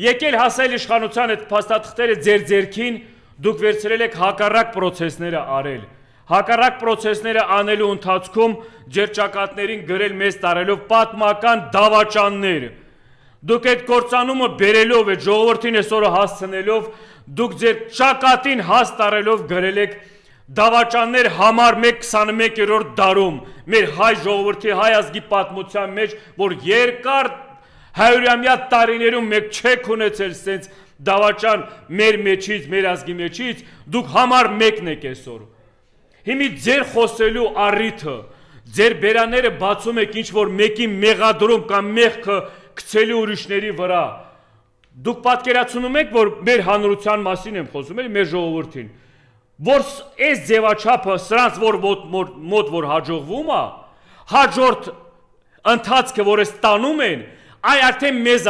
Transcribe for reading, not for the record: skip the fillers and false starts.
Եկել հասել իշխանության այդ փաստաթղթերը ձեր ձեռքին, դուք վերցրել եք հակառակ պրոցեսները արել։ Հակառակ պրոցեսները անելու ընթացքում ձեր ճակատներին գրել մեզ տարելով պատմական դավաճաններ։ Դուք այդ կործանումը բերելով, այդ ժողովրդին այսօրը հասցնելով, դուք ձեր ճակատին հաս տարելով գրել եք դավաճաններ համար 1-21-րդ դարում մեր հայ ժողովրդի հայ ազգի պատմության մեջ, որ երկար հայրամյա տարիներում մեկ չեք ունեցել սենց դավաճան մեր մեջից, մեր ազգի մեջից, դուք համար 1-ն եք այսօր։ Հիմի ձեր խոսելու առիթը, ձեր բերանները բացում եք ինչ-որ մեկի մեղադրում կամ մեղքը գցելու ուրիշների վրա։ Դուք պատկերացնում եք, որ մեր հանրության մասին եմ խոսում, մեր ժողովրդին, որ այս ձևաչափը սրանց մոտ որ հաջողվում է, հաջորդ ընթացքը, որ այս տանում են, այ արդեն մեզ